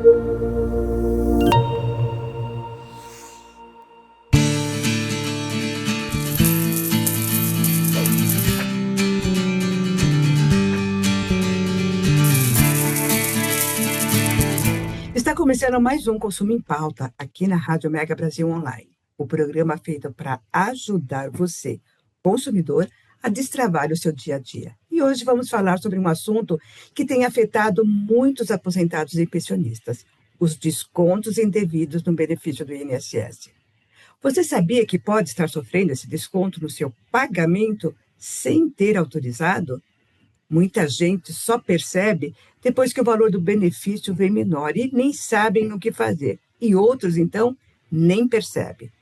Está começando mais um Consumo em Pauta, aqui na Rádio Mega Brasil Online. O programa feito para ajudar você, consumidor, a destravar o seu dia a dia. E hoje vamos falar sobre um assunto que tem afetado muitos aposentados e pensionistas: os descontos indevidos no benefício do INSS. Você sabia que pode estar sofrendo esse desconto no seu pagamento sem ter autorizado? Muita gente só percebe depois que o valor do benefício vem menor e nem sabem o que fazer. E outros, então, nem percebem.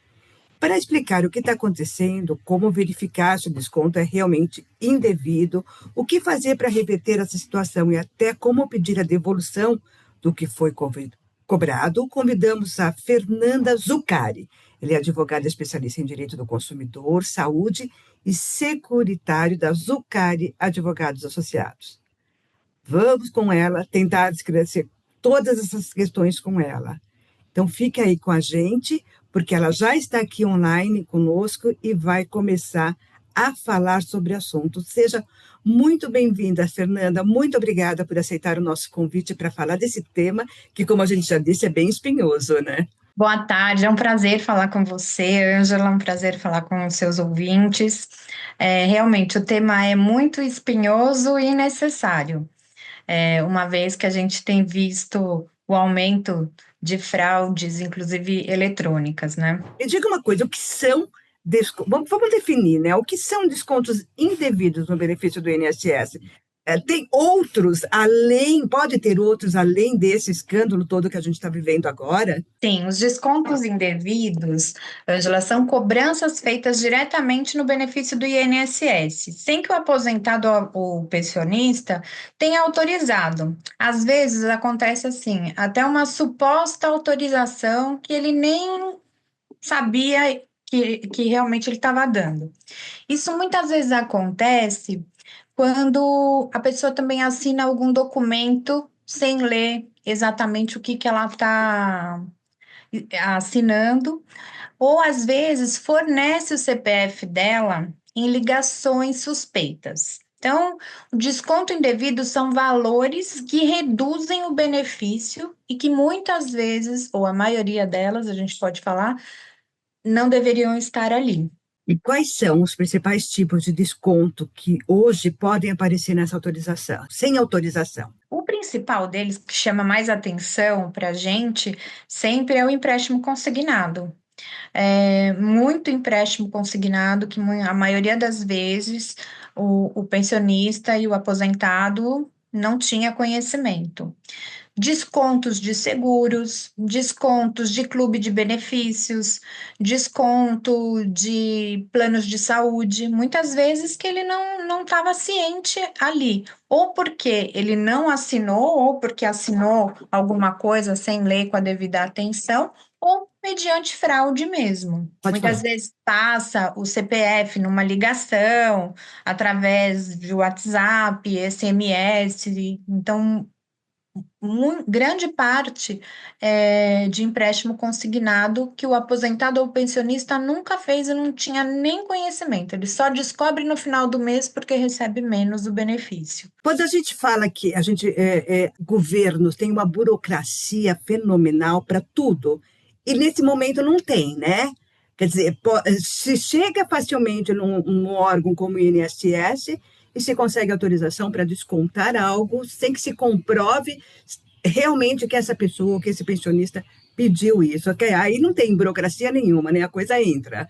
Para explicar o que está acontecendo, como verificar se o desconto é realmente indevido, o que fazer para reverter essa situação e até como pedir a devolução do que foi cobrado, convidamos a Fernanda Zuccari. Ele é advogada especialista em direito do consumidor, saúde e securitário da Zuccari Advogados Associados. Vamos com ela tentar esclarecer todas essas questões com ela. Então, fique aí com a gente, porque ela já está aqui online conosco e vai começar a falar sobre o assunto. Seja muito bem-vinda, Fernanda. Muito obrigada por aceitar o nosso convite para falar desse tema, que, como a gente já disse, é bem espinhoso, né? Boa tarde, é um prazer falar com você, Ângela, é um prazer falar com os seus ouvintes. Realmente, o tema é muito espinhoso e necessário, uma vez que a gente tem visto o aumento de fraudes, inclusive eletrônicas, né? Me diga uma coisa, o que são vamos definir, né? O que são descontos indevidos no benefício do INSS? Tem outros além, pode ter outros além desse escândalo todo que a gente está vivendo agora? Sim, os descontos indevidos, Ângela, são cobranças feitas diretamente no benefício do INSS, sem que o aposentado ou pensionista tenha autorizado. Às vezes acontece assim, até uma suposta autorização que ele nem sabia que realmente ele estava dando. Isso muitas vezes acontece quando a pessoa também assina algum documento sem ler exatamente o que ela está assinando, ou às vezes fornece o CPF dela em ligações suspeitas. Então, o desconto indevido são valores que reduzem o benefício e que muitas vezes, ou a maioria delas, a gente pode falar, não deveriam estar ali. E quais são os principais tipos de desconto que hoje podem aparecer nessa autorização, sem autorização? O principal deles, que chama mais atenção para a gente, sempre é o empréstimo consignado. Muito empréstimo consignado, que a maioria das vezes o pensionista e o aposentado não tinha conhecimento. Descontos de seguros, descontos de clube de benefícios, desconto de planos de saúde, muitas vezes que ele não estava ciente ali, ou porque ele não assinou, ou porque assinou alguma coisa sem ler com a devida atenção, ou mediante fraude mesmo. Pode Muitas falar. vezes passa o CPF numa ligação, através de WhatsApp, SMS, então grande parte de empréstimo consignado que o aposentado ou pensionista nunca fez e não tinha nem conhecimento. Ele só descobre no final do mês porque recebe menos o benefício. Quando a gente fala que governos têm uma burocracia fenomenal para tudo, e nesse momento não tem, né? Quer dizer, se chega facilmente num órgão como o INSS e se consegue autorização para descontar algo sem que se comprove realmente que essa pessoa, que esse pensionista pediu isso. Ok? Aí não tem burocracia nenhuma, né? A coisa entra.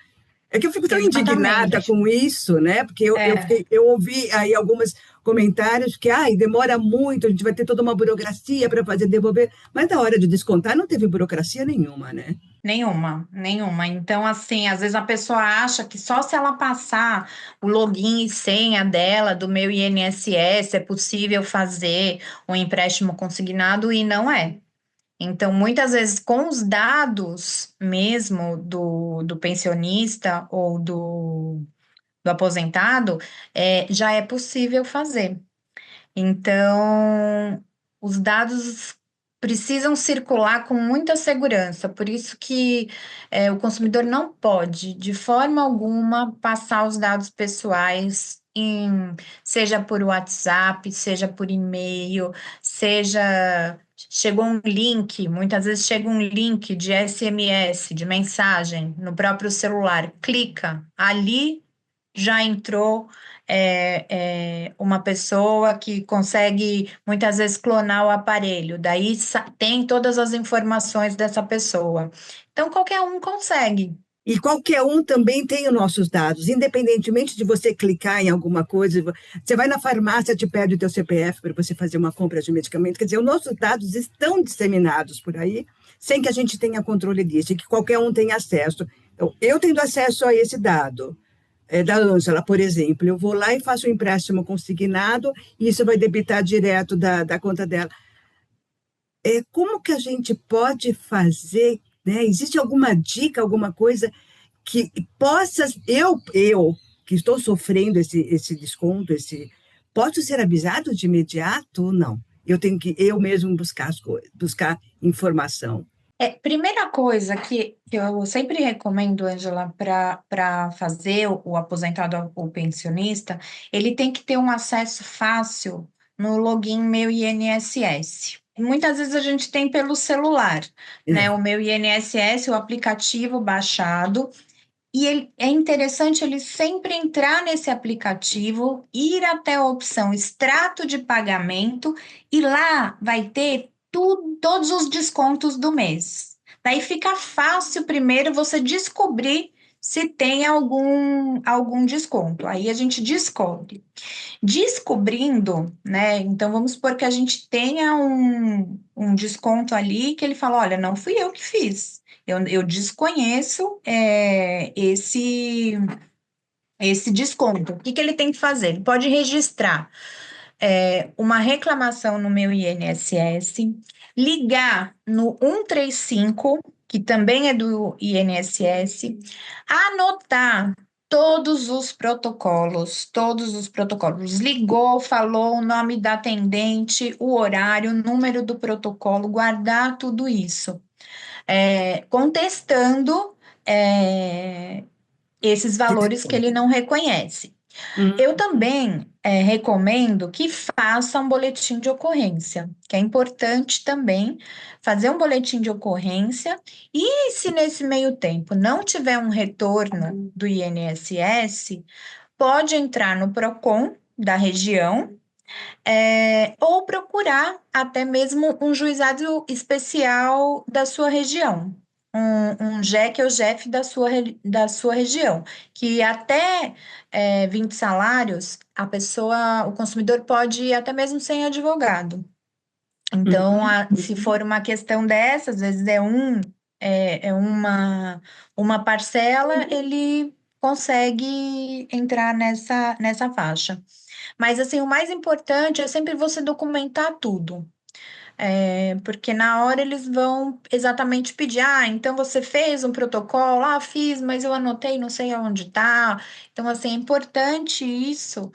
É que eu fico tão indignada Exatamente. com isso, né? Porque É. eu ouvi aí alguns comentários que demora muito, a gente vai ter toda uma burocracia para fazer devolver, mas na hora de descontar não teve burocracia nenhuma, né? Nenhuma, nenhuma. Então, assim, às vezes a pessoa acha que só se ela passar o login e senha dela, do meu INSS, é possível fazer um empréstimo consignado e não é. Então, muitas vezes, com os dados mesmo do pensionista ou do aposentado, já é possível fazer. Então, os dados. precisam circular com muita segurança, por isso que o consumidor não pode, de forma alguma, passar os dados pessoais seja por WhatsApp, seja por e-mail, seja chegou um link, muitas vezes chega um link de SMS, de mensagem no próprio celular, clica, ali já entrou uma pessoa que consegue muitas vezes clonar o aparelho, daí tem todas as informações dessa pessoa. Então, qualquer um consegue. E qualquer um também tem os nossos dados, independentemente de você clicar em alguma coisa. Você vai na farmácia, te pede o teu CPF para você fazer uma compra de medicamento. Quer dizer, os nossos dados estão disseminados por aí, sem que a gente tenha controle disso, e que qualquer um tenha acesso. Então, eu tendo acesso a esse dado, da Ângela, por exemplo, eu vou lá e faço um empréstimo consignado, e isso vai debitar direto da conta dela. Como que a gente pode fazer, né? Existe alguma dica, alguma coisa que possa, eu que estou sofrendo esse desconto, posso ser avisado de imediato ou não? Eu tenho que eu mesmo buscar as coisas, buscar informação. Primeira coisa que eu sempre recomendo, Ângela, para fazer o aposentado ou pensionista, ele tem que ter um acesso fácil no login Meu INSS. Muitas vezes a gente tem pelo celular, né? É. O Meu INSS, o aplicativo baixado, e é interessante ele sempre entrar nesse aplicativo, ir até a opção extrato de pagamento, e lá vai ter todos os descontos do mês. Daí fica fácil primeiro você descobrir se tem algum desconto. Aí a gente descobre. Descobrindo, né? Então vamos supor que a gente tenha um desconto ali que ele fala: olha, não fui eu que fiz. Eu desconheço esse desconto. O que ele tem que fazer? Ele pode registrar uma reclamação no meu INSS, ligar no 135, que também é do INSS, anotar todos os protocolos. Ligou, falou o nome da atendente, o horário, o número do protocolo, guardar tudo isso. Contestando esses Que valores que ele desconto. não reconhece. Eu também recomendo que faça um boletim de ocorrência, que é importante também fazer um boletim de ocorrência, e se nesse meio tempo não tiver um retorno do INSS, pode entrar no PROCON da região, ou procurar até mesmo um juizado especial da sua região, um JEC ou JEF da sua região, que até 20 salários, o consumidor pode ir até mesmo sem advogado. Então, Uhum. se for uma questão dessa, às vezes uma parcela, ele consegue entrar nessa faixa. Mas, assim, o mais importante é sempre você documentar tudo. Porque na hora eles vão exatamente pedir: então você fez um protocolo? Fiz, mas eu anotei, não sei aonde está. Então, assim, é importante isso,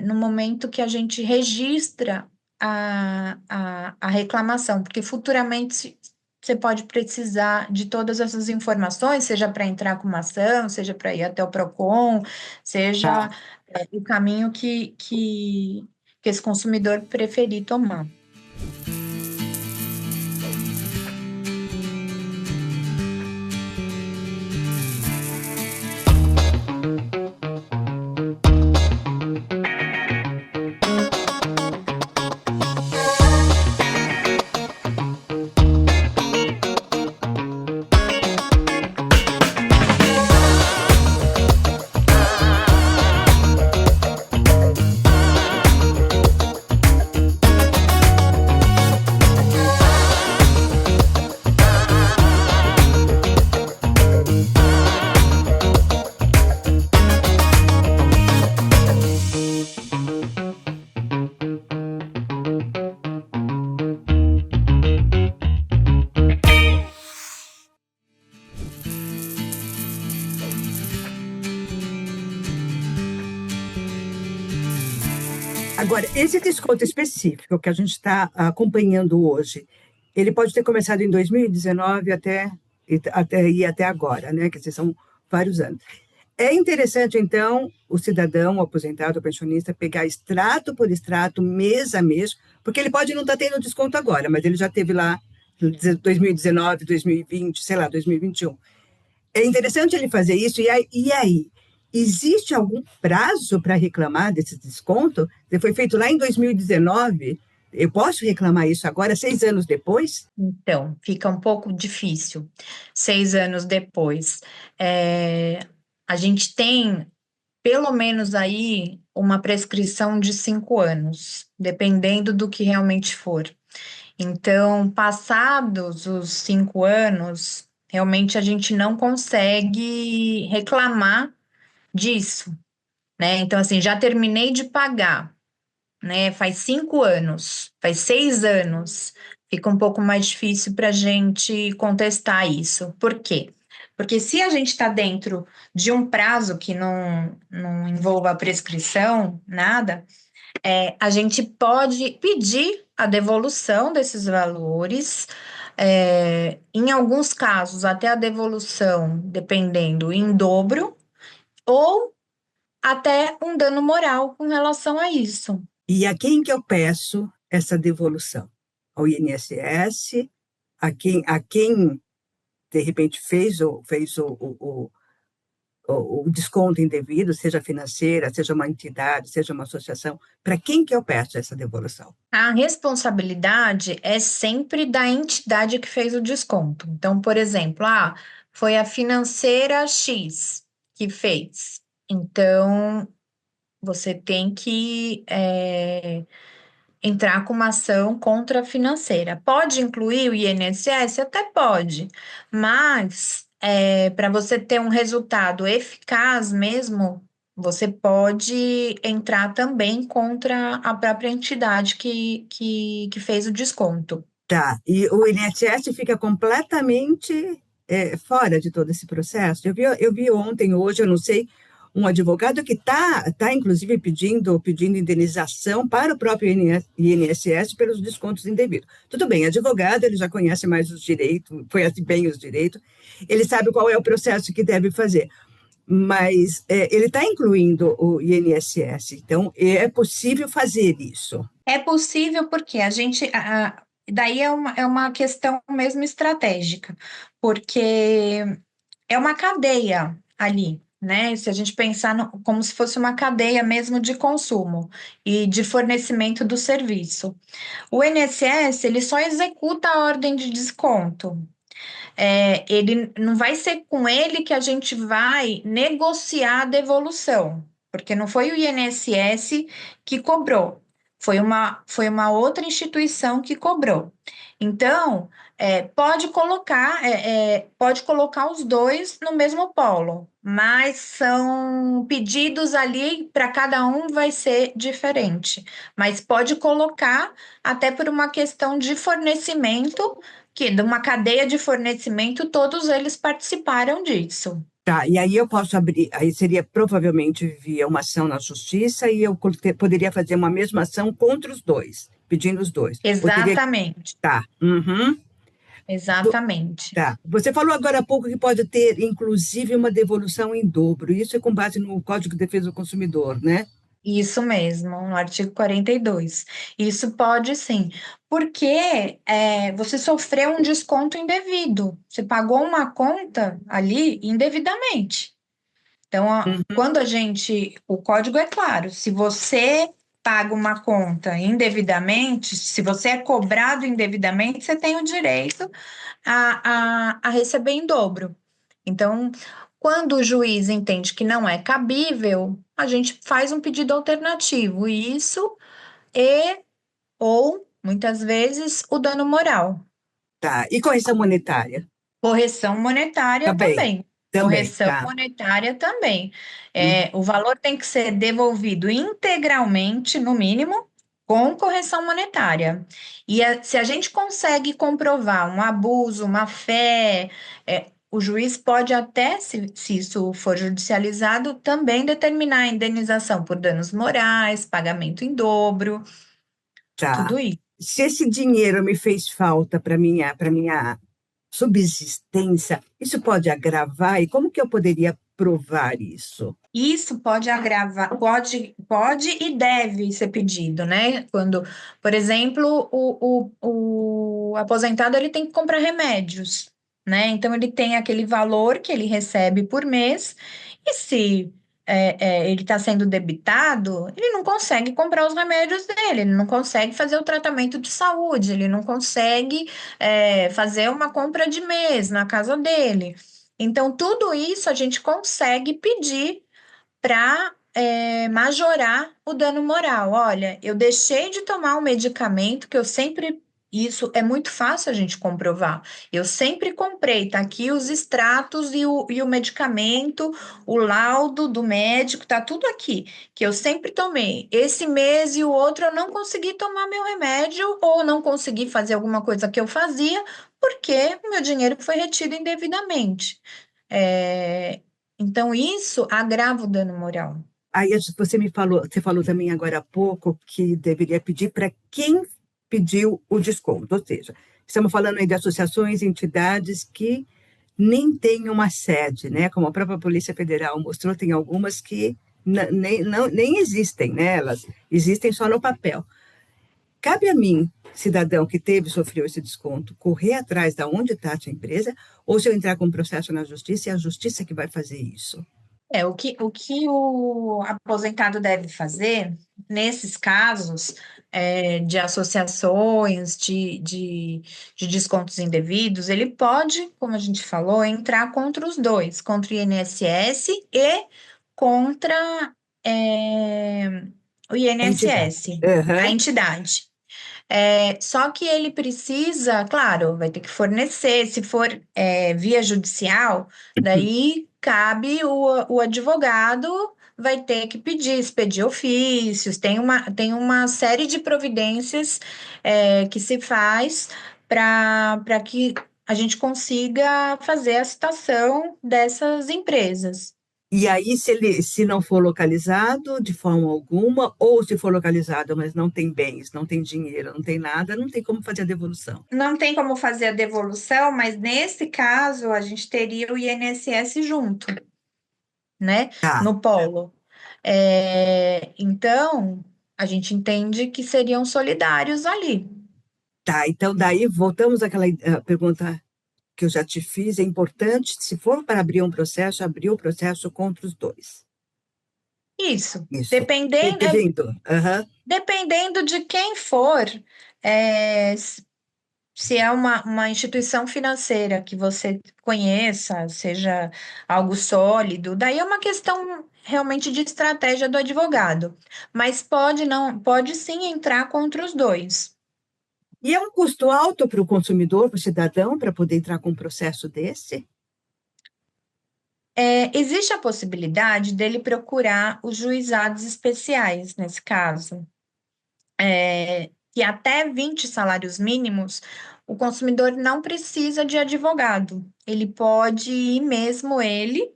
no momento que a gente registra a reclamação, porque futuramente você pode precisar de todas essas informações, seja para entrar com uma ação, seja para ir até o PROCON, seja Tá. o caminho que esse consumidor preferir tomar. Agora, esse desconto específico que a gente está acompanhando hoje, Ele pode ter começado em 2019 até agora, né? Quer dizer, são vários anos. É interessante, então, o cidadão, o aposentado, o pensionista, pegar extrato por extrato, mês a mês, porque ele pode não estar tendo desconto agora, mas ele já teve lá 2019, 2020, sei lá, 2021. É interessante ele fazer isso, e aí? Existe algum prazo para reclamar desse desconto? Se foi feito lá em 2019, eu posso reclamar isso agora, 6 anos depois? Então, fica um pouco difícil, 6 anos depois. É, a gente tem, pelo menos aí, uma prescrição de 5 anos, dependendo do que realmente for. Então, passados os 5 anos, realmente a gente não consegue reclamar disso, né? Então, assim, já terminei de pagar, né? Faz 5 anos, faz 6 anos, fica um pouco mais difícil para a gente contestar isso. Por quê? Porque se a gente está dentro de um prazo que não envolva prescrição, nada, a gente pode pedir a devolução desses valores. Em alguns casos, até a devolução, dependendo, em dobro, ou até um dano moral com relação a isso. E a quem que eu peço essa devolução? Ao INSS? A quem de repente fez o desconto indevido, seja financeira, seja uma entidade, seja uma associação? Para quem que eu peço essa devolução? A responsabilidade é sempre da entidade que fez o desconto. Então, por exemplo, foi a financeira X que fez. Então, você tem que entrar com uma ação contra a financeira. Pode incluir o INSS? Até pode, mas para você ter um resultado eficaz mesmo, você pode entrar também contra a própria entidade que fez o desconto. Tá, e o INSS fica completamente fora de todo esse processo. Eu vi ontem, hoje, eu não sei, um advogado que está inclusive, pedindo indenização para o próprio INSS pelos descontos indevidos. Tudo bem, advogado, ele já conhece mais os direitos, conhece bem os direitos, ele sabe qual é o processo que deve fazer, mas ele está incluindo o INSS, então é possível fazer isso. É possível porque a gente. Daí é uma questão mesmo estratégica, porque é uma cadeia ali, né? Se a gente pensar como se fosse uma cadeia mesmo de consumo e de fornecimento do serviço. O INSS, ele só executa a ordem de desconto. Ele não vai ser com ele que a gente vai negociar a devolução, porque não foi o INSS que cobrou, foi uma outra instituição que cobrou. Então, pode colocar os dois no mesmo polo, mas são pedidos ali para cada um vai ser diferente. Mas pode colocar até por uma questão de fornecimento que de uma cadeia de fornecimento, todos eles participaram disso. Tá, e aí eu posso abrir, aí seria provavelmente via uma ação na justiça e eu poderia fazer uma mesma ação contra os dois, pedindo os dois. Ou teria. Exatamente, Tá, uhum, exatamente. tá. Você falou agora há pouco que pode ter, inclusive, uma devolução em dobro. Isso é com base no Código de Defesa do Consumidor, né? Isso mesmo, no artigo 42. Isso pode sim, porque você sofreu um desconto indevido. Você pagou uma conta ali indevidamente. Então, quando o código é claro, se você paga uma conta indevidamente, se você é cobrado indevidamente, você tem o direito a receber em dobro. Então, quando o juiz entende que não é cabível, a gente faz um pedido alternativo, isso ou, muitas vezes, o dano moral. Tá. E correção monetária? Correção monetária Também. também. Também, Correção tá. monetária também. Hum, O valor tem que ser devolvido integralmente, no mínimo, com correção monetária. E se a gente consegue comprovar um abuso, uma fé, o juiz pode até, se isso for judicializado, também determinar a indenização por danos morais, pagamento em dobro, tudo tá. isso. se esse dinheiro me fez falta para minha subsistência, isso pode agravar? E como que eu poderia provar isso? Isso pode agravar, pode e deve ser pedido, né? Quando, por exemplo, o aposentado ele tem que comprar remédios, né? Então ele tem aquele valor que ele recebe por mês, e se ele está sendo debitado, ele não consegue comprar os remédios dele, ele não consegue fazer o tratamento de saúde, ele não consegue fazer uma compra de mês na casa dele. Então, tudo isso a gente consegue pedir para majorar o dano moral. Olha, eu deixei de tomar um medicamento que eu sempre. Isso é muito fácil a gente comprovar. Eu sempre comprei, tá aqui os extratos e o medicamento, o laudo do médico, tá tudo aqui, que eu sempre tomei. Esse mês e o outro eu não consegui tomar meu remédio ou não consegui fazer alguma coisa que eu fazia porque o meu dinheiro foi retido indevidamente. É, então, isso agrava o dano moral. Aí você falou também agora há pouco que deveria pedir para quem pediu o desconto, ou seja, estamos falando aí de associações, entidades que nem têm uma sede, né? Como a própria Polícia Federal mostrou, tem algumas que nem existem, né? Elas existem só no papel. Cabe a mim, cidadão que sofreu esse desconto, correr atrás da onde está a sua empresa, ou se eu entrar com um processo na justiça, é a justiça que vai fazer isso. O que o aposentado deve fazer nesses casos de associações de descontos indevidos, ele pode, como a gente falou, entrar contra os dois, contra o INSS e contra o A entidade. INSS, a Aham. entidade. Só que ele precisa, claro, vai ter que fornecer, se for via judicial, daí cabe o advogado, vai ter que pedir, expedir ofícios, tem uma série de providências que se faz para que a gente consiga fazer a citação dessas empresas. E aí, se não for localizado de forma alguma, ou se for localizado, mas não tem bens, não tem dinheiro, não tem nada, não tem como fazer a devolução. Não tem como fazer a devolução, mas nesse caso a gente teria o INSS junto, né, Tá, no polo. Então, a gente entende que seriam solidários ali. tá. Então, daí, voltamos àquela pergunta que eu já te fiz. É importante, se for para abrir o processo contra os dois. Isso. Isso. Dependendo, Entendendo? Aham. dependendo de quem for, é, se é uma instituição financeira que você conheça, seja algo sólido, daí é uma questão realmente de estratégia do advogado. Mas pode não, pode sim entrar contra os dois. E é um custo alto para o consumidor, para o cidadão, para poder entrar com um processo desse? Existe a possibilidade dele procurar os juizados especiais nesse caso. Que até 20 salários mínimos, o consumidor não precisa de advogado. Ele pode ir mesmo ele,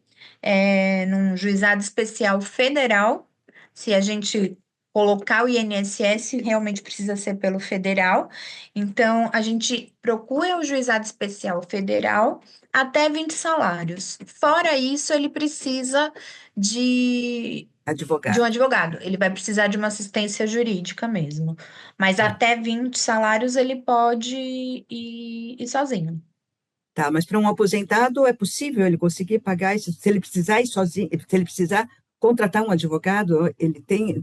num juizado especial federal, se a gente colocar o INSS, realmente precisa ser pelo federal. Então, a gente procura o juizado especial federal até 20 salários. Fora isso, ele precisa de um Advogado. advogado. Ele vai precisar de uma assistência jurídica mesmo. Mas Tá. até 20 salários ele pode ir sozinho. Tá, mas para um aposentado é possível ele conseguir pagar isso? Se ele precisar ir sozinho, se ele precisar contratar um advogado,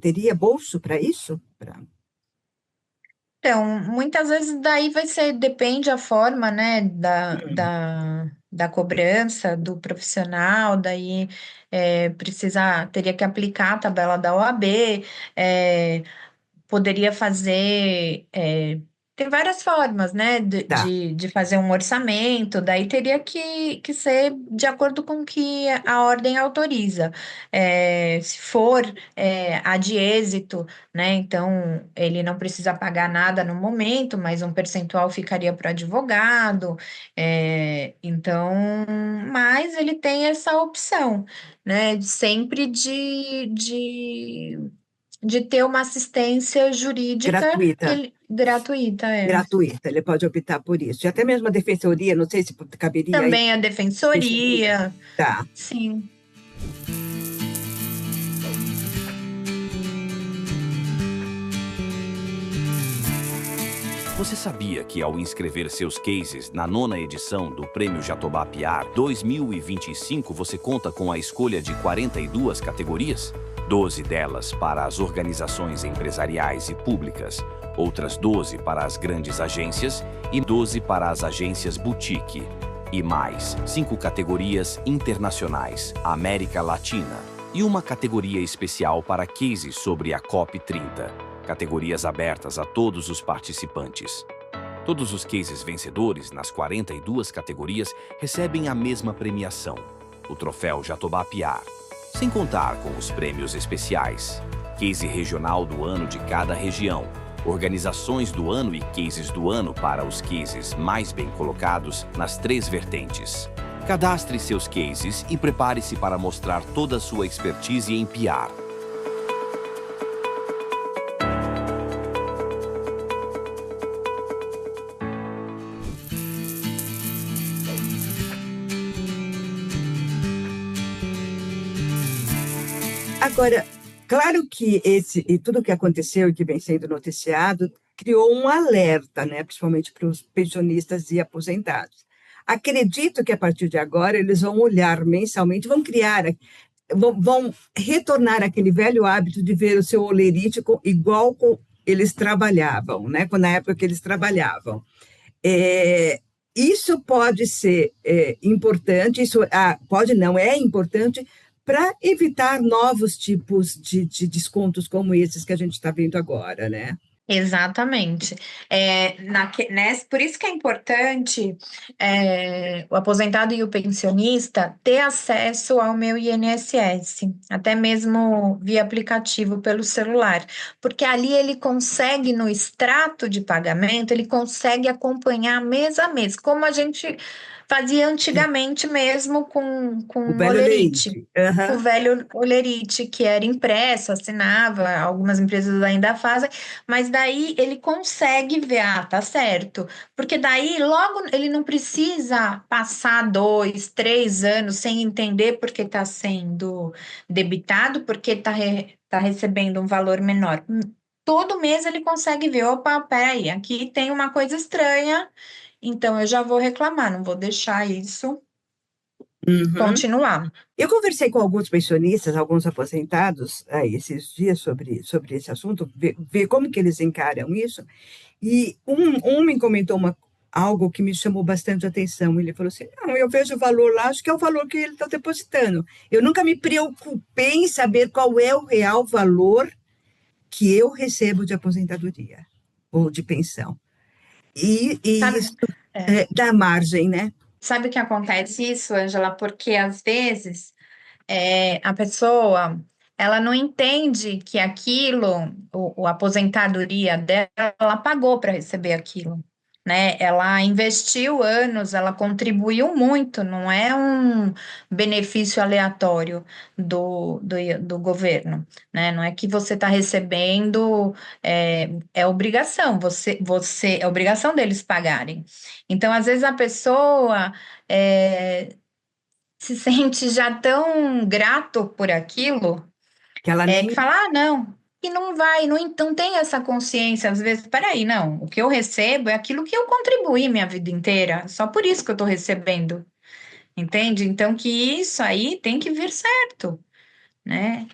teria bolso para isso? Então, muitas vezes daí depende a forma, né, da cobrança do profissional, daí teria que aplicar a tabela da OAB, poderia fazer. Tem várias formas, né, de, Tá, de, de fazer um orçamento, daí teria que ser de acordo com o que a ordem autoriza. Se for a de êxito, né, então ele não precisa pagar nada no momento, mas um percentual ficaria para o advogado. Então, mas ele tem essa opção, né, sempre de ter uma assistência jurídica Gratuita, gratuita, é. gratuita, ele pode optar por isso. E até mesmo a defensoria, não sei se caberia aí, Também a defensoria. defensoria, Tá. sim. Você sabia que ao inscrever seus cases na nona edição do Prêmio Jatobá PR 2025 você conta com a escolha de 42 categorias? 12 delas para as organizações empresariais e públicas, outras 12 para as grandes agências e 12 para as agências boutique. E mais 5 categorias internacionais, América Latina, e uma categoria especial para cases sobre a COP30. Categorias abertas a todos os participantes. Todos os cases vencedores nas 42 categorias recebem a mesma premiação, o troféu Jatobá PR, sem contar com os prêmios especiais, case regional do ano de cada região, organizações do ano e cases do ano para os cases mais bem colocados nas 3 vertentes. Cadastre seus cases e prepare-se para mostrar toda a sua expertise em PR. Agora, claro que esse e tudo o que aconteceu e que vem sendo noticiado criou um alerta, né, principalmente para os pensionistas e aposentados. Acredito que a partir de agora eles vão olhar mensalmente, vão retornar aquele velho hábito de ver o seu olerite igual com eles trabalhavam, né, na época que eles trabalhavam. Isso pode ser importante, pode não, é importante para evitar novos tipos de descontos como esses que a gente está vendo agora, né? Exatamente. Por isso que é importante o aposentado e o pensionista ter acesso ao meu INSS, até mesmo via aplicativo pelo celular, porque ali ele consegue, no extrato de pagamento, ele consegue acompanhar mês a mês, como a gente fazia antigamente mesmo O com velho olerite. leite. O Aham. velho olerite, que era impresso, assinava, algumas empresas ainda fazem, mas daí ele consegue ver, tá certo. Porque daí logo ele não precisa passar 2, 3 anos sem entender porque está sendo debitado, porque tá recebendo um valor menor. Todo mês ele consegue ver, opa, peraí, aqui tem uma coisa estranha, então eu já vou reclamar, não vou deixar isso Uhum. continuar. Eu conversei com alguns pensionistas, alguns aposentados, esses dias sobre esse assunto, ver como que eles encaram isso, e um me comentou algo que me chamou bastante atenção. Ele falou assim: não, eu vejo o valor lá, acho que é o valor que ele está depositando. Eu nunca me preocupei em saber qual é o real valor que eu recebo de aposentadoria ou de pensão. E Sabe? isso dá margem, né? Sabe o que acontece isso, Ângela? Porque às vezes a pessoa ela não entende que aquilo, a aposentadoria dela, ela pagou para receber aquilo, né? Ela investiu anos, ela contribuiu muito, não é um benefício aleatório do governo, né? Não é que você está recebendo, é obrigação, é obrigação deles pagarem. Então, às vezes a pessoa se sente já tão grato por aquilo, Que ela que nem. fala, não, e não vai, não tem essa consciência, às vezes, peraí, não, o que eu recebo é aquilo que eu contribuí minha vida inteira, só por isso que eu estou recebendo, entende? Então, que isso aí tem que vir certo, né?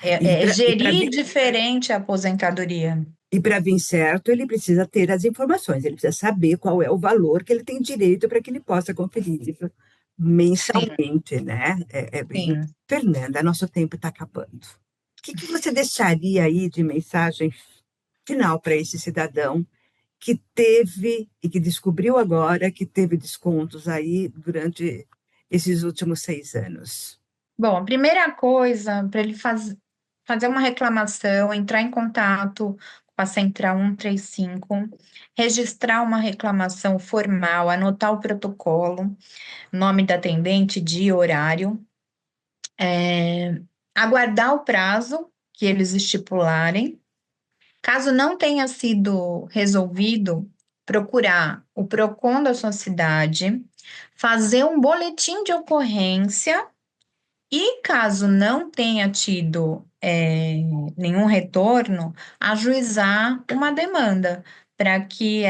É E para gerir diferente a aposentadoria. vir certo, ele precisa ter as informações, ele precisa saber qual é o valor que ele tem direito para que ele possa conferir isso Sim, mensalmente, né? sim. Fernanda, nosso tempo está acabando. O que você deixaria aí de mensagem final para esse cidadão que teve e que descobriu agora que teve descontos aí durante esses últimos 6 anos? Bom, a primeira coisa para ele fazer uma reclamação, entrar em contato com a Central 135, registrar uma reclamação formal, anotar o protocolo, nome da atendente, dia, horário, aguardar o prazo, que eles estipularem. Caso não tenha sido resolvido, procurar o PROCON da sua cidade, fazer um boletim de ocorrência e, caso não tenha tido nenhum retorno, ajuizar uma demanda para que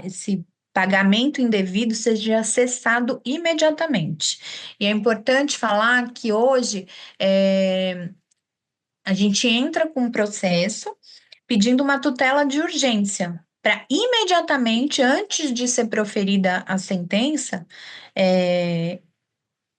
esse pagamento indevido seja cessado imediatamente. E é importante falar que hoje a gente entra com um processo pedindo uma tutela de urgência para imediatamente, antes de ser proferida a sentença,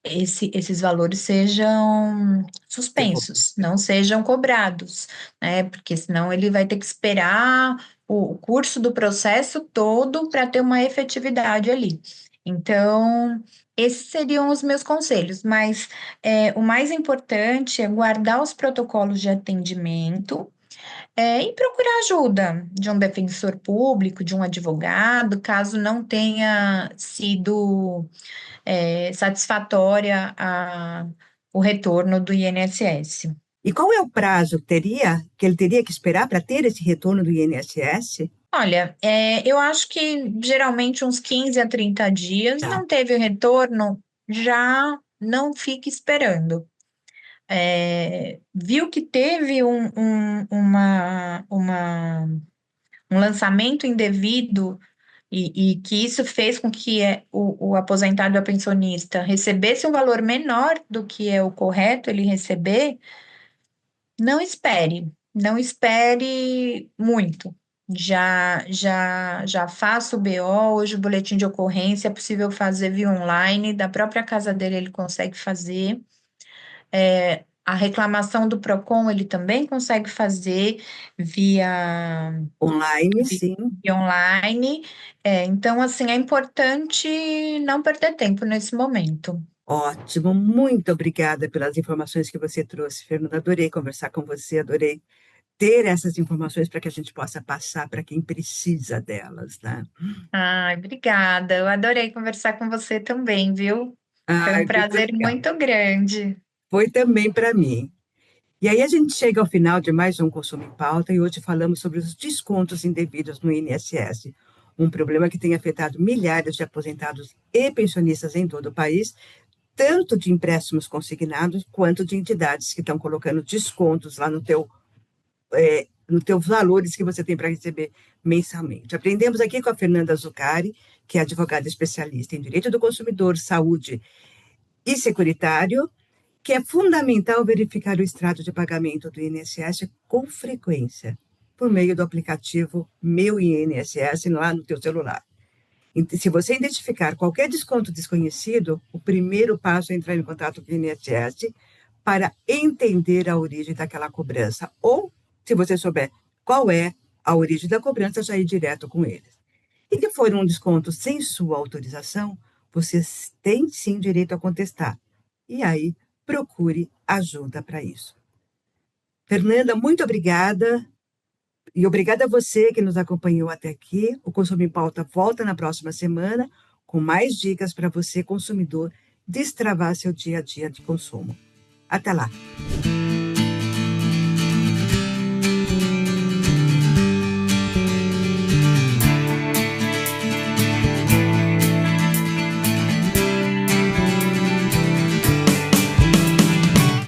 esses valores sejam suspensos, não sejam cobrados, né? Porque senão ele vai ter que esperar o curso do processo todo para ter uma efetividade ali. Então, esses seriam os meus conselhos, mas o mais importante é guardar os protocolos de atendimento. E procurar ajuda de um defensor público, de um advogado, caso não tenha sido satisfatória o retorno do INSS. E qual é o prazo que ele teria que esperar para ter esse retorno do INSS? Olha, eu acho que geralmente uns 15 a 30 dias, Tá. não teve o retorno, já não fique esperando. Viu que teve um lançamento indevido e que isso fez com que o aposentado e o pensionista recebesse um valor menor do que é o correto ele receber, não espere muito. Já faça o BO, hoje o boletim de ocorrência é possível fazer via online, da própria casa dele ele consegue fazer. A reclamação do PROCON ele também consegue fazer via Online, sim. online. Então, assim, é importante não perder tempo nesse momento. Ótimo, muito obrigada pelas informações que você trouxe, Fernanda. Adorei conversar com você, adorei ter essas informações para que a gente possa passar para quem precisa delas, né? Ai, obrigada. Eu adorei conversar com você também, viu? Foi Ai, um muito prazer legal. muito grande. Foi também para mim. E aí a gente chega ao final de mais um Consumo em Pauta e hoje falamos sobre os descontos indevidos no INSS, um problema que tem afetado milhares de aposentados e pensionistas em todo o país, tanto de empréstimos consignados quanto de entidades que estão colocando descontos lá no teus valores que você tem para receber mensalmente. Aprendemos aqui com a Fernanda Zuccari, que é advogada especialista em direito do consumidor, saúde e securitário, que é fundamental verificar o extrato de pagamento do INSS com frequência, por meio do aplicativo Meu INSS lá no teu celular. Se você identificar qualquer desconto desconhecido, o primeiro passo é entrar em contato com o INSS para entender a origem daquela cobrança. Ou, se você souber qual é a origem da cobrança, já ir direto com eles. E se for um desconto sem sua autorização, você tem sim direito a contestar. E aí, procure ajuda para isso. Fernanda, muito obrigada. E obrigada a você que nos acompanhou até aqui. O Consumo em Pauta volta na próxima semana com mais dicas para você, consumidor, destravar seu dia a dia de consumo. Até lá!